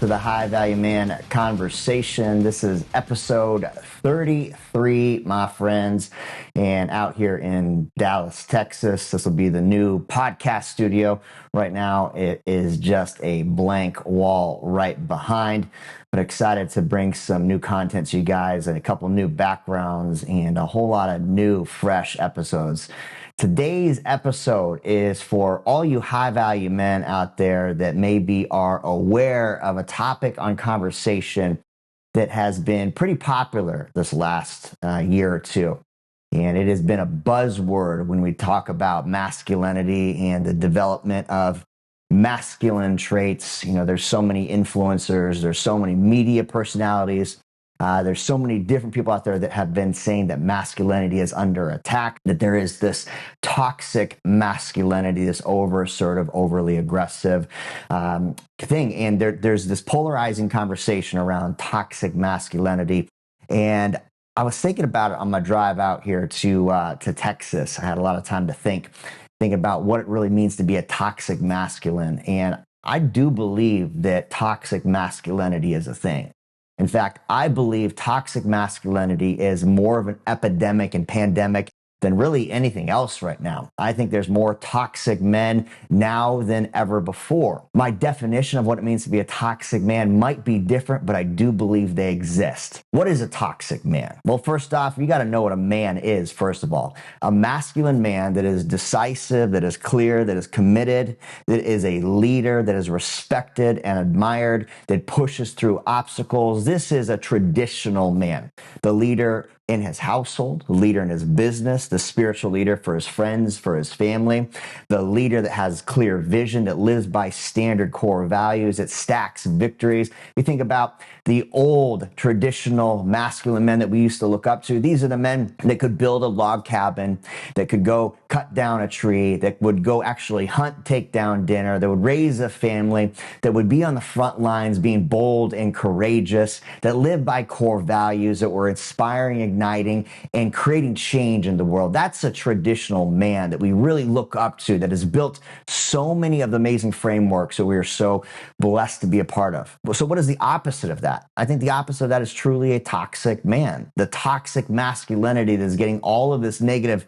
to the High Value Man Conversation. This is episode 33, my friends, and out here in Dallas, Texas. This will be the new podcast studio. Right now, it is just a blank wall right behind, but excited to bring some new content to you guys and a couple new backgrounds and a whole lot of new, fresh episodes. Today's episode is for all you high-value men out there that maybe are aware of a topic on conversation that has been pretty popular this last year or two. And it has been a buzzword when we talk about masculinity and the development of masculine traits. You know, there's so many influencers, there's so many media personalities. There's so many different people out there that have been saying that masculinity is under attack, that there is this toxic masculinity, this over-assertive, overly aggressive thing. And there's this polarizing conversation around toxic masculinity. And I was thinking about it on my drive out here to Texas. I had a lot of time to think about what it really means to be a toxic masculine. And I do believe that toxic masculinity is a thing. In fact, I believe toxic masculinity is more of an epidemic and pandemic than really anything else right now. I think there's more toxic men now than ever before. My definition of what it means to be a toxic man might be different, but I do believe they exist. What is a toxic man? Well, first off, you got to know what a man is, first of all. A masculine man that is decisive, that is clear, that is committed, that is a leader, that is respected and admired, that pushes through obstacles. This is a traditional man. The leader in his household, the leader in his business, the spiritual leader for his friends, for his family, the leader that has clear vision, that lives by standard core values, that stacks victories. You think about the old traditional masculine men that we used to look up to. These are the men that could build a log cabin, that could go cut down a tree, that would go actually hunt, take down dinner, that would raise a family, that would be on the front lines being bold and courageous, that lived by core values, that were inspiring, igniting, and creating change in the world. That's a traditional man that we really look up to, that has built so many of the amazing frameworks that we are so blessed to be a part of. So what is the opposite of that? I think the opposite of that is truly a toxic man. The toxic masculinity that is getting all of this negative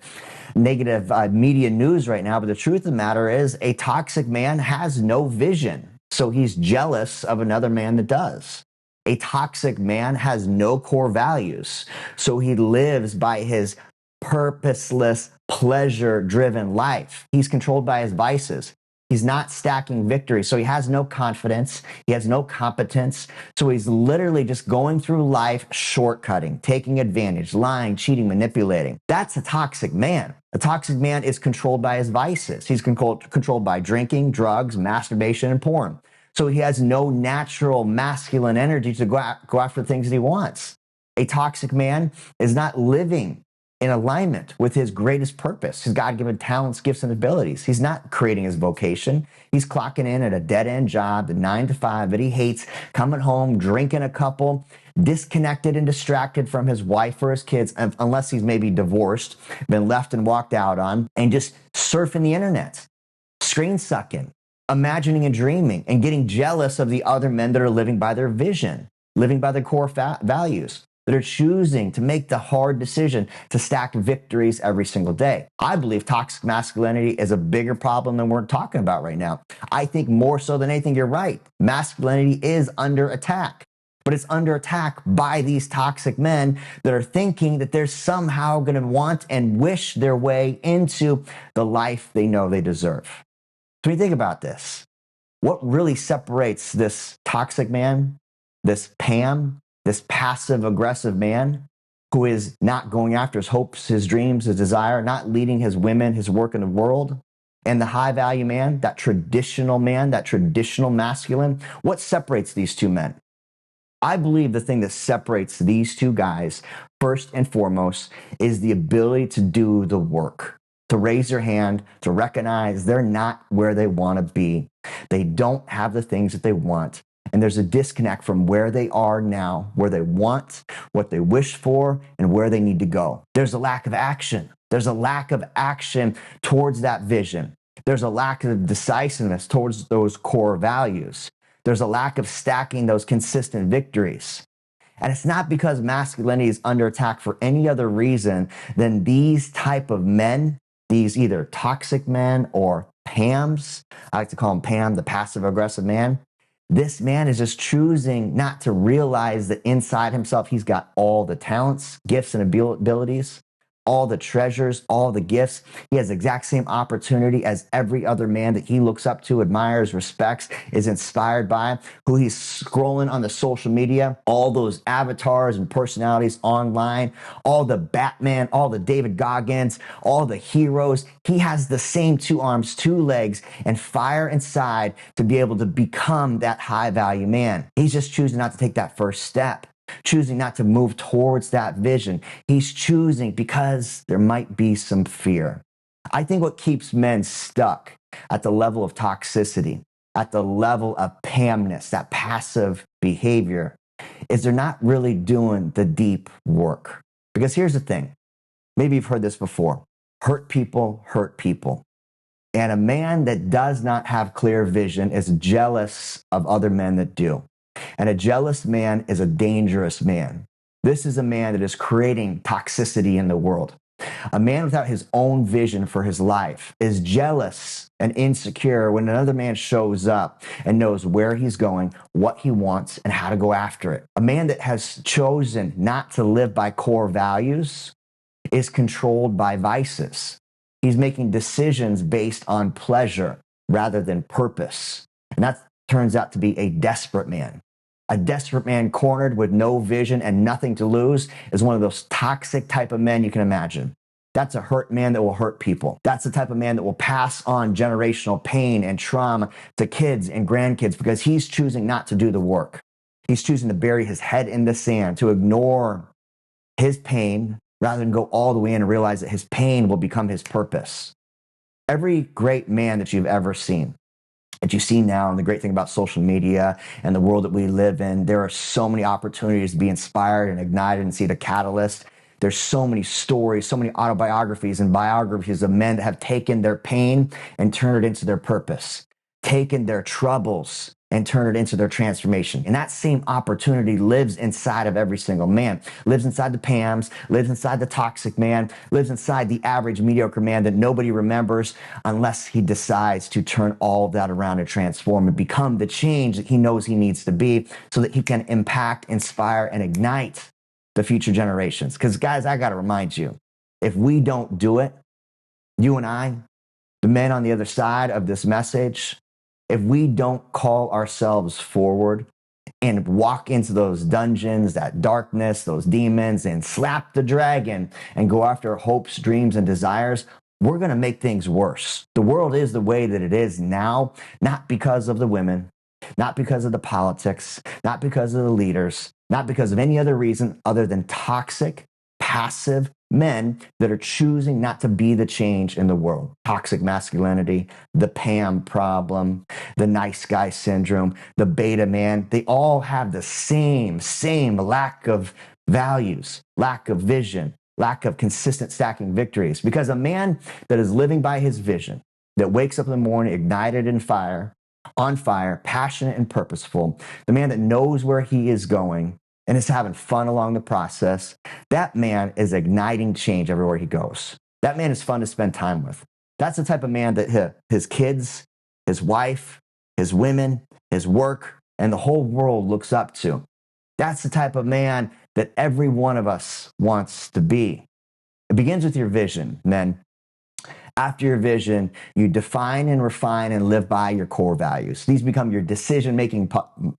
media news right now. But the truth of the matter is a toxic man has no vision. So he's jealous of another man that does. A toxic man has no core values. So he lives by his purposeless, pleasure-driven life. He's controlled by his vices. He's not stacking victories. So he has no confidence. He has no competence. So he's literally just going through life shortcutting, taking advantage, lying, cheating, manipulating. That's a toxic man. A toxic man is controlled by his vices. He's controlled by drinking, drugs, masturbation, and porn. So he has no natural masculine energy to go after the things that he wants. A toxic man is not living in alignment with his greatest purpose, his God-given talents, gifts, and abilities. He's not creating his vocation. He's clocking in at a dead-end job, the 9 to 5 that he hates, coming home, drinking a couple, disconnected and distracted from his wife or his kids, unless he's maybe divorced, been left and walked out on, and just surfing the internet, screen sucking, imagining and dreaming, and getting jealous of the other men that are living by their vision, living by their core values, that are choosing to make the hard decision to stack victories every single day. I believe toxic masculinity is a bigger problem than we're talking about right now. I think more so than anything, you're right. Masculinity is under attack, but it's under attack by these toxic men that are thinking that they're somehow going to want and wish their way into the life they know they deserve. So when you think about this, what really separates this toxic man, this Pam, this passive-aggressive man who is not going after his hopes, his dreams, his desire, not leading his women, his work in the world, and the high-value man, that traditional masculine, what separates these two men? I believe the thing that separates these two guys, first and foremost, is the ability to do the work, to raise their hand, to recognize they're not where they want to be. They don't have the things that they want. And there's a disconnect from where they are now, where they want, what they wish for, and where they need to go. There's a lack of action. There's a lack of action towards that vision. There's a lack of decisiveness towards those core values. There's a lack of stacking those consistent victories. And it's not because masculinity is under attack for any other reason than these type of men, these either toxic men or PAMs. I like to call him Pam, the passive aggressive man. This man is just choosing not to realize that inside himself, he's got all the talents, gifts, and abilities, all the treasures, all the gifts. He has the exact same opportunity as every other man that he looks up to, admires, respects, is inspired by, who he's scrolling on the social media, all those avatars and personalities online, all the Batman, all the David Goggins, all the heroes. He has the same 2 arms, 2 legs, and fire inside to be able to become that high value man. He's just choosing not to take that first step, choosing not to move towards that vision. He's choosing because there might be some fear. I think what keeps men stuck at the level of toxicity, at the level of Pamness, that passive behavior, is they're not really doing the deep work. Because here's the thing. Maybe you've heard this before. Hurt people hurt people. And a man that does not have clear vision is jealous of other men that do. And a jealous man is a dangerous man. This is a man that is creating toxicity in the world. A man without his own vision for his life is jealous and insecure when another man shows up and knows where he's going, what he wants, and how to go after it. A man that has chosen not to live by core values is controlled by vices. He's making decisions based on pleasure rather than purpose. And that turns out to be a desperate man. A desperate man cornered with no vision and nothing to lose is one of those toxic type of men you can imagine. That's a hurt man that will hurt people. That's the type of man that will pass on generational pain and trauma to kids and grandkids because he's choosing not to do the work. He's choosing to bury his head in the sand, to ignore his pain rather than go all the way in and realize that his pain will become his purpose. Every great man that you've ever seen, that you see now, and the great thing about social media and the world that we live in, there are so many opportunities to be inspired and ignited and see the catalyst. There's so many stories, so many autobiographies and biographies of men that have taken their pain and turned it into their purpose, taken their troubles and turn it into their transformation. And that same opportunity lives inside of every single man, lives inside the Pams, lives inside the toxic man, lives inside the average mediocre man that nobody remembers unless he decides to turn all of that around and transform and become the change that he knows he needs to be so that he can impact, inspire, and ignite the future generations. Because guys, I got to remind you, if we don't do it, you and I, the men on the other side of this message, if we don't call ourselves forward and walk into those dungeons, that darkness, those demons, and slap the dragon and go after our hopes, dreams, and desires, we're going to make things worse. The world is the way that it is now, not because of the women, not because of the politics, not because of the leaders, not because of any other reason other than toxic, passive men that are choosing not to be the change in the world. Toxic masculinity, the Pam problem, the nice guy syndrome, the beta man, they all have the same lack of values, lack of vision, lack of consistent stacking victories. Because a man that is living by his vision, that wakes up in the morning ignited in fire, on fire, passionate and purposeful, the man that knows where he is going, and is having fun along the process, that man is igniting change everywhere he goes. That man is fun to spend time with. That's the type of man that his kids, his wife, his women, his work, and the whole world looks up to. That's the type of man that every one of us wants to be. It begins with your vision, men. After your vision, you define and refine and live by your core values. These become your decision-making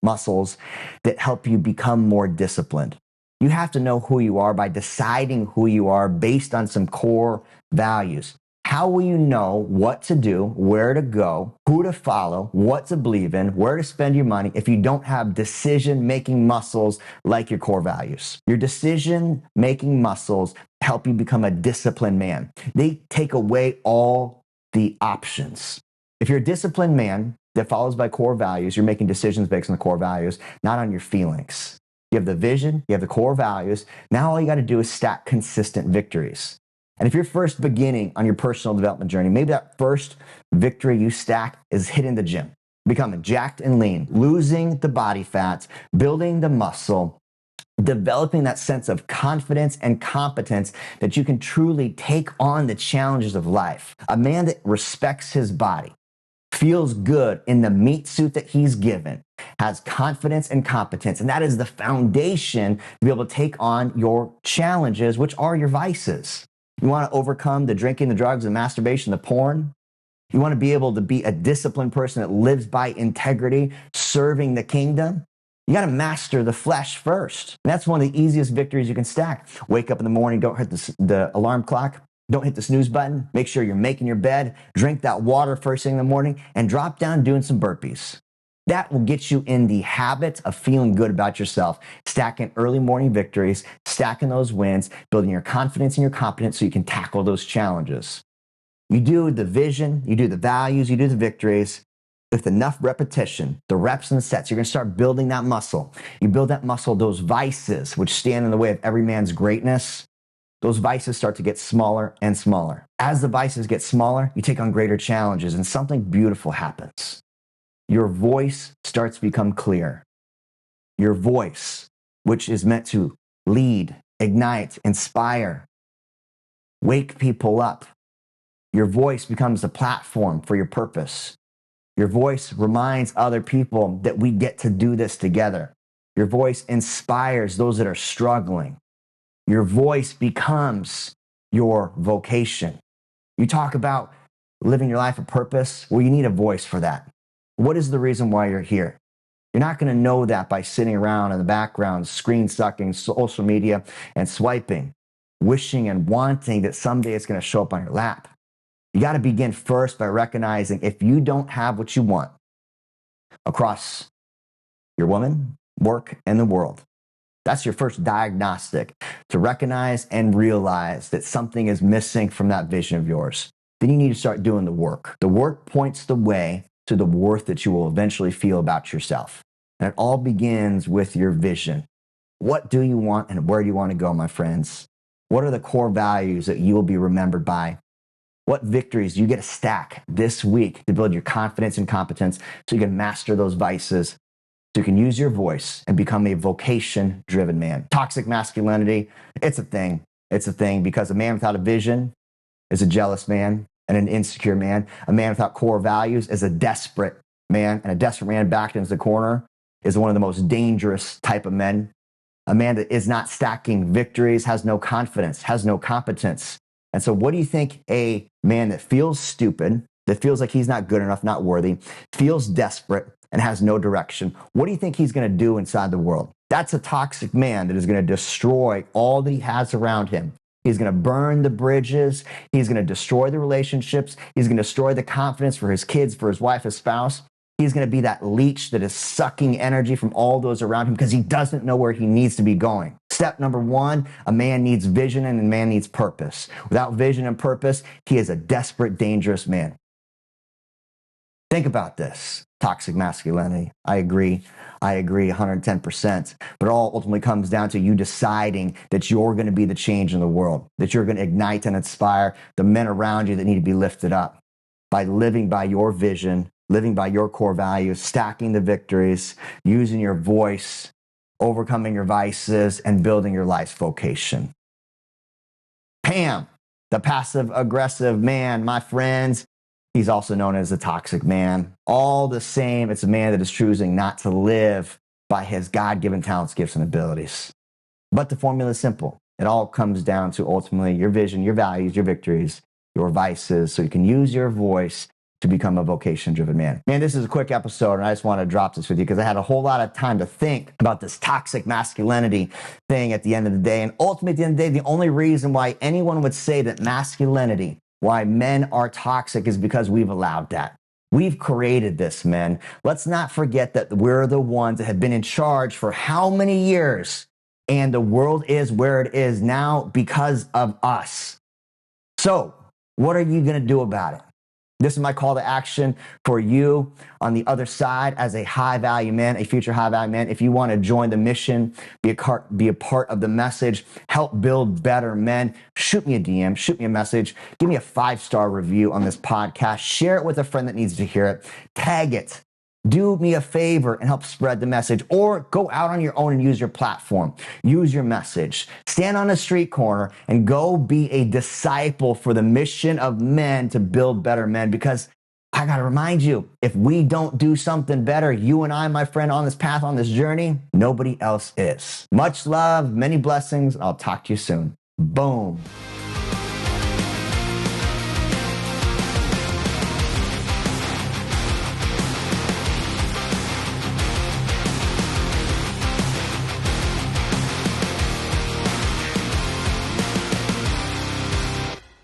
muscles that help you become more disciplined. You have to know who you are by deciding who you are based on some core values. How will you know what to do, where to go, who to follow, what to believe in, where to spend your money if you don't have decision-making muscles like your core values? Your decision-making muscles help you become a disciplined man. They take away all the options. If you're a disciplined man that follows by core values, you're making decisions based on the core values, not on your feelings. You have the vision, you have the core values. Now all you got to do is stack consistent victories. And if you're first beginning on your personal development journey, maybe that first victory you stack is hitting the gym. becoming jacked and lean, losing the body fat, building the muscle, developing that sense of confidence and competence that you can truly take on the challenges of life. A man that respects his body, feels good in the meat suit that he's given, has confidence and competence, and that is the foundation to be able to take on your challenges, which are your vices. You want to overcome the drinking, the drugs, the masturbation, the porn. You want to be able to be a disciplined person that lives by integrity, serving the kingdom. You got to master the flesh first. And that's one of the easiest victories you can stack. Wake up in the morning, don't hit the alarm clock. Don't hit the snooze button. Make sure you're making your bed. Drink that water first thing in the morning and drop down doing some burpees. That will get you in the habit of feeling good about yourself, stacking early morning victories, stacking those wins, building your confidence and your competence so you can tackle those challenges. You do the vision, you do the values, you do the victories. With enough repetition, the reps and the sets, you're going to start building that muscle. You build that muscle, those vices, which stand in the way of every man's greatness, those vices start to get smaller and smaller. As the vices get smaller, you take on greater challenges and something beautiful happens. Your voice starts to become clear. Your voice, which is meant to lead, ignite, inspire, wake people up. Your voice becomes the platform for your purpose. Your voice reminds other people that we get to do this together. Your voice inspires those that are struggling. Your voice becomes your vocation. You talk about living your life of purpose. Well, you need a voice for that. What is the reason why you're here? You're not going to know that by sitting around in the background, screen sucking, social media, and swiping, wishing and wanting that someday it's going to show up on your lap. You got to begin first by recognizing if you don't have what you want across your woman, work, and the world, that's your first diagnostic to recognize and realize that something is missing from that vision of yours. Then you need to start doing the work. The work points the way to the worth that you will eventually feel about yourself. And it all begins with your vision. What do you want and where do you want to go, my friends? What are the core values that you will be remembered by? What victories do you get to stack this week to build your confidence and competence so you can master those vices, so you can use your voice and become a vocation-driven man? Toxic masculinity, it's a thing. It's a thing because a man without a vision is a jealous man and an insecure man. A man without core values is a desperate man, and a desperate man backed into the corner is one of the most dangerous type of men. A man that is not stacking victories has no confidence, has no competence. And so what do you think a man that feels stupid, that feels like he's not good enough, not worthy, feels desperate and has no direction, what do you think he's going to do inside the world? That's a toxic man that is going to destroy all that he has around him. He's going to burn the bridges. He's going to destroy the relationships. He's going to destroy the confidence for his kids, for his wife, his spouse. He's going to be that leech that is sucking energy from all those around him because he doesn't know where he needs to be going. Step number one, a man needs vision and a man needs purpose. Without vision and purpose, he is a desperate, dangerous man. Think about this. Toxic masculinity. I agree 110%. But it all ultimately comes down to you deciding that you're going to be the change in the world, that you're going to ignite and inspire the men around you that need to be lifted up by living by your vision, living by your core values, stacking the victories, using your voice, overcoming your vices, and building your life's vocation. Pam, the passive-aggressive man, my friends, he's also known as the toxic man. All the same, it's a man that is choosing not to live by his God-given talents, gifts, and abilities. But the formula is simple. It all comes down to ultimately your vision, your values, your victories, your vices, so you can use your voice to become a vocation-driven man. Man, this is a quick episode, and I just want to drop this with you because I had a whole lot of time to think about this toxic masculinity thing at the end of the day. And ultimately, at the end of the day, the only reason why anyone would say that masculinity, why men are toxic, is because we've allowed that. We've created this, men. Let's not forget that we're the ones that have been in charge for how many years, and the world is where it is now because of us. So, what are you going to do about it? This is my call to action for you on the other side as a high-value man, a future high-value man. If you want to join the mission, be a part of the message, help build better men, shoot me a DM, shoot me a message, give me a 5-star review on this podcast, share it with a friend that needs to hear it, tag it, do me a favor and help spread the message, or go out on your own and use your platform, use your message, stand on a street corner and go be a disciple for the mission of men to build better men. Because I got to remind you, if we don't do something better, you and I, my friend, on this path, on this journey, nobody else is. Much love, many blessings. I'll talk to you soon. Boom.